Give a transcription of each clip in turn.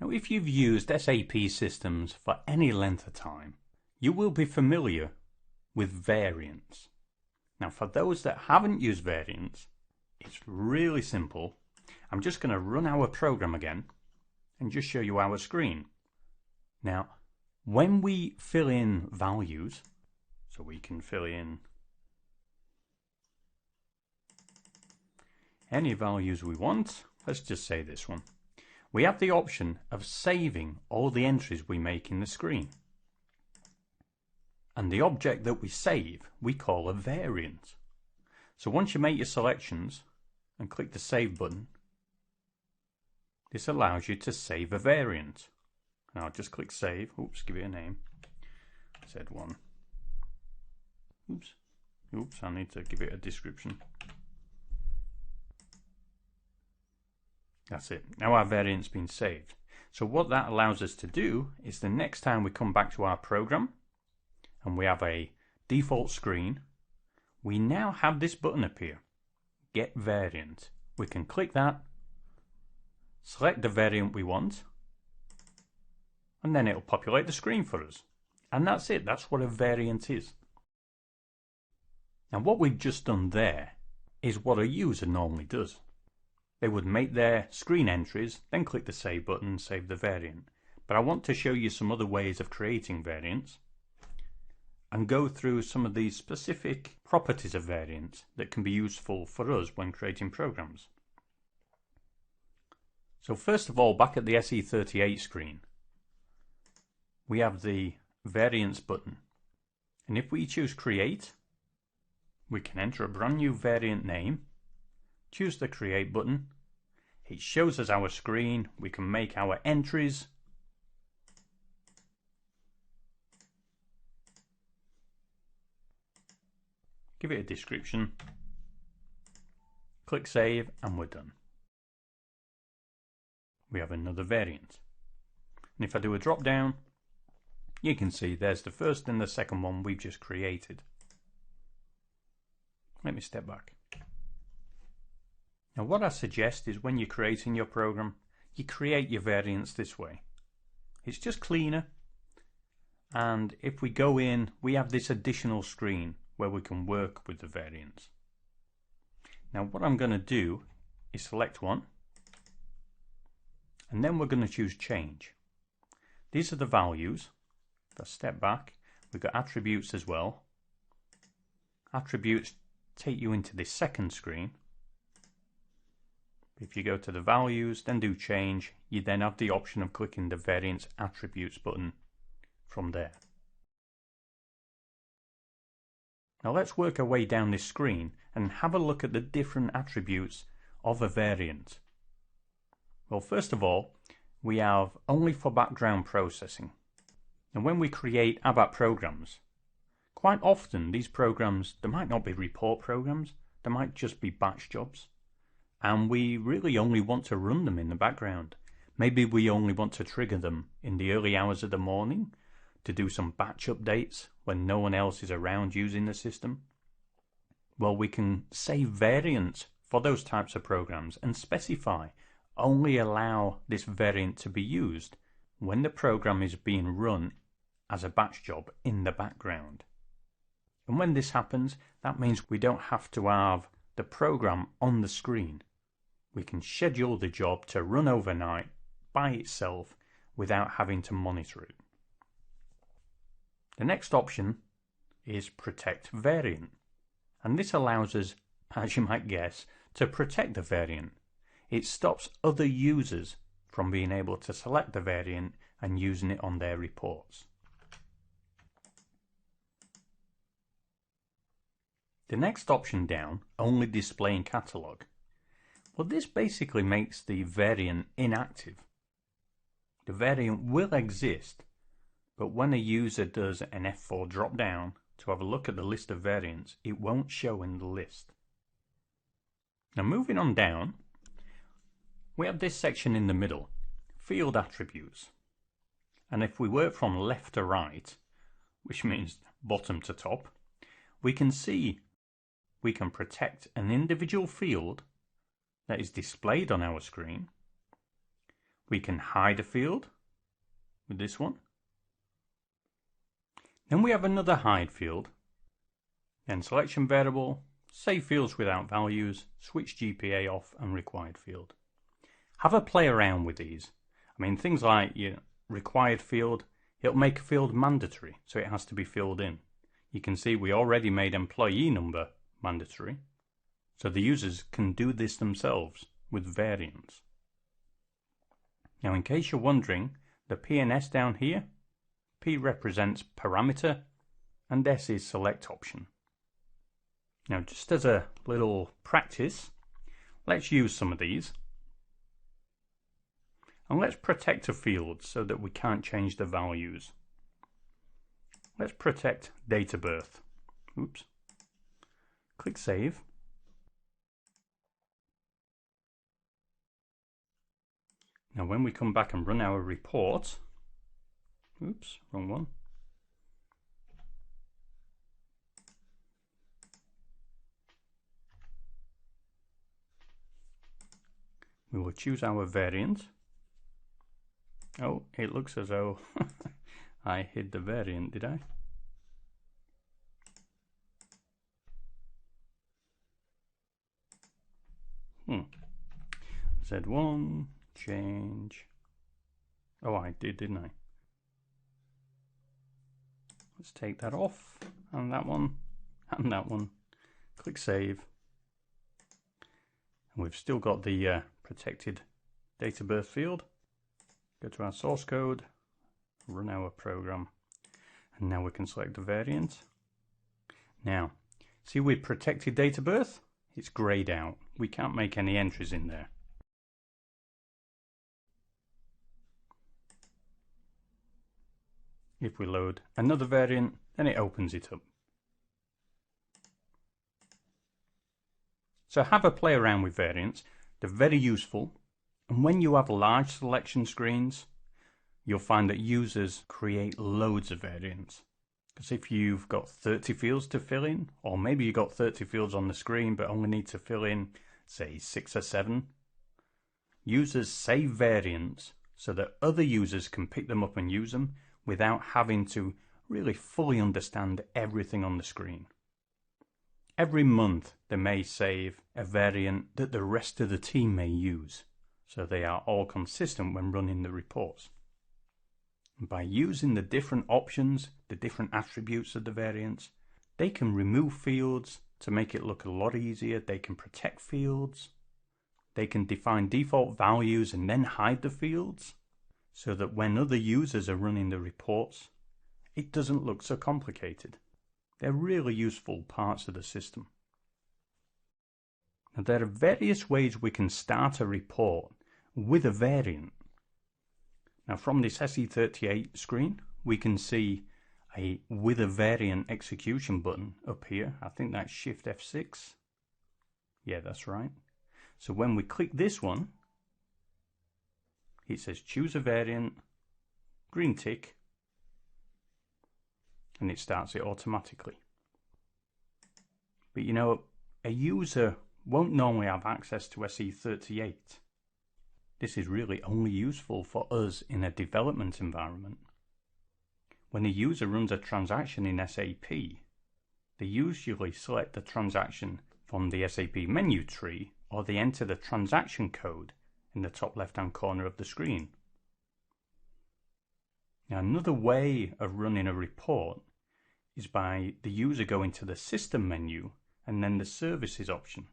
Now, if you've used SAP systems for any length of time, you will be familiar with variants. Now, for those that haven't used variants, it's really simple. I'm just going to run our program again and just show you our screen. Now, when we fill in values, so we can fill in any values we want, let's just say this one. We have the option of saving all the entries we make in the screen. And the object that we save, we call a variant. So once you make your selections and click the Save button, this allows you to save a variant. And I'll just click Save. Oops, give it a name. Z1. Oops, I need to give it a description. That's it. Now our variant's been saved. So what that allows us to do is the next time we come back to our program and we have a default screen, we now have this button appear, Get Variant. We can click that, select the variant we want, and then it'll populate the screen for us. And that's it. That's what a variant is. Now what we've just done there is what a user normally does. They would make their screen entries, then click the Save button and save the variant. But I want to show you some other ways of creating variants and go through some of these specific properties of variants that can be useful for us when creating programs. So first of all, back at the SE38 screen, we have the Variants button. And if we choose Create, we can enter a brand new variant name, choose the Create button. It shows us our screen. We can make our entries. Give it a description. Click Save and we're done. We have another variant. And if I do a drop down, you can see there's the first and the second one we've just created. Let me step back. Now what I suggest is when you're creating your program, you create your variants this way. It's just cleaner. And if we go in, we have this additional screen where we can work with the variants. Now what I'm going to do is select one, and then we're going to choose Change. These are the values. If I step back, we've got attributes as well. Attributes take you into this second screen. If you go to the values, then do Change, you then have the option of clicking the Variants Attributes button from there. Now let's work our way down this screen and have a look at the different attributes of a variant. Well, first of all, we have only for background processing. And when we create ABAP programs, quite often these programs, they might not be report programs, they might just be batch jobs. And we really only want to run them in the background. Maybe we only want to trigger them in the early hours of the morning to do some batch updates when no one else is around using the system. Well, we can save variants for those types of programs and specify only allow this variant to be used when the program is being run as a batch job in the background. And when this happens, that means we don't have to have the program on the screen. We can schedule the job to run overnight by itself without having to monitor it. The next option is Protect Variant, and this allows us, as you might guess, to protect the variant. It stops other users from being able to select the variant and using it on their reports. The next option down, Only Display in Catalog. Well, this basically makes the variant inactive. The variant will exist, but when a user does an F4 drop down to have a look at the list of variants, it won't show in the list. Now moving on down, we have this section in the middle, Field Attributes. And if we work from left to right, which means bottom to top, we can see we can protect an individual field that is displayed on our screen. We can hide a field with this one. Then we have another hide field. Then selection variable, save fields without values, switch GPA off and required field. Have a play around with these. I mean, things like your required field, it'll make a field mandatory, so it has to be filled in. You can see we already made employee number mandatory, so the users can do this themselves with variants. Now, in case you're wondering, the P and S down here, P represents parameter and S is select option. Now, just as a little practice, let's use some of these. And let's protect a field so that we can't change the values. Let's protect date of birth. Oops. Click Save. Now when we come back and run our report, oops, wrong one. We will choose our variant. Oh, it looks as though I hid the variant, did I? Z1, change. Oh, I did, didn't I? Let's take that off, and that one, and that one. Click Save. And we've still got the protected date of birth field. Go to our source code, run our program, and now we can select the variant. Now, see with protected date of birth, it's grayed out. We can't make any entries in there. If we load another variant, then it opens it up. So have a play around with variants. They're very useful. And when you have large selection screens, you'll find that users create loads of variants. Because if you've got 30 fields to fill in, or maybe you've got 30 fields on the screen but only need to fill in, say, 6 or 7, users save variants so that other users can pick them up and use them without having to really fully understand everything on the screen. Every month they may save a variant that the rest of the team may use, so they are all consistent when running the reports. And by using the different options, the different attributes of the variants, they can remove fields to make it look a lot easier. They can protect fields. They can define default values and then hide the fields, so that when other users are running the reports, it doesn't look so complicated. They're really useful parts of the system. Now, there are various ways we can start a report with a variant. Now, from this SE38 screen, we can see a with a variant execution button up here. I think that's Shift F6. Yeah, that's right. So when we click this one, it says choose a variant, green tick, and it starts it automatically. But you know, a user won't normally have access to SE38. This is really only useful for us in a development environment. When a user runs a transaction in SAP, they usually select the transaction from the SAP menu tree, or they enter the transaction code in the top left-hand corner of the screen. Now, another way of running a report is by the user going to the System menu and then the Services option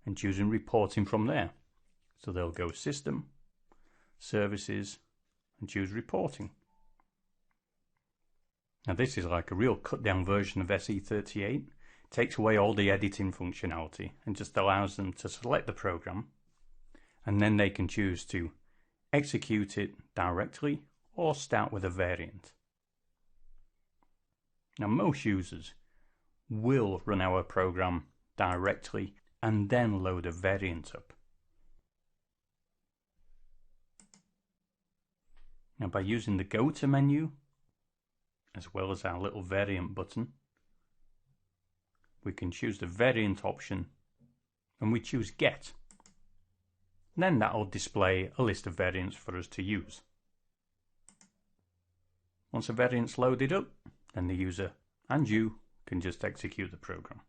and choosing Reporting from there. So they'll go System, Services, and choose Reporting. Now this is like a real cut-down version of SE38. It takes away all the editing functionality and just allows them to select the program, and then they can choose to execute it directly or start with a variant. Now most users will run our program directly and then load a variant up. Now by using the Go To menu, as well as our little variant button, we can choose the variant option and we choose Get. Then that will display a list of variants for us to use. Once a variant's loaded up, then the user and you can just execute the program.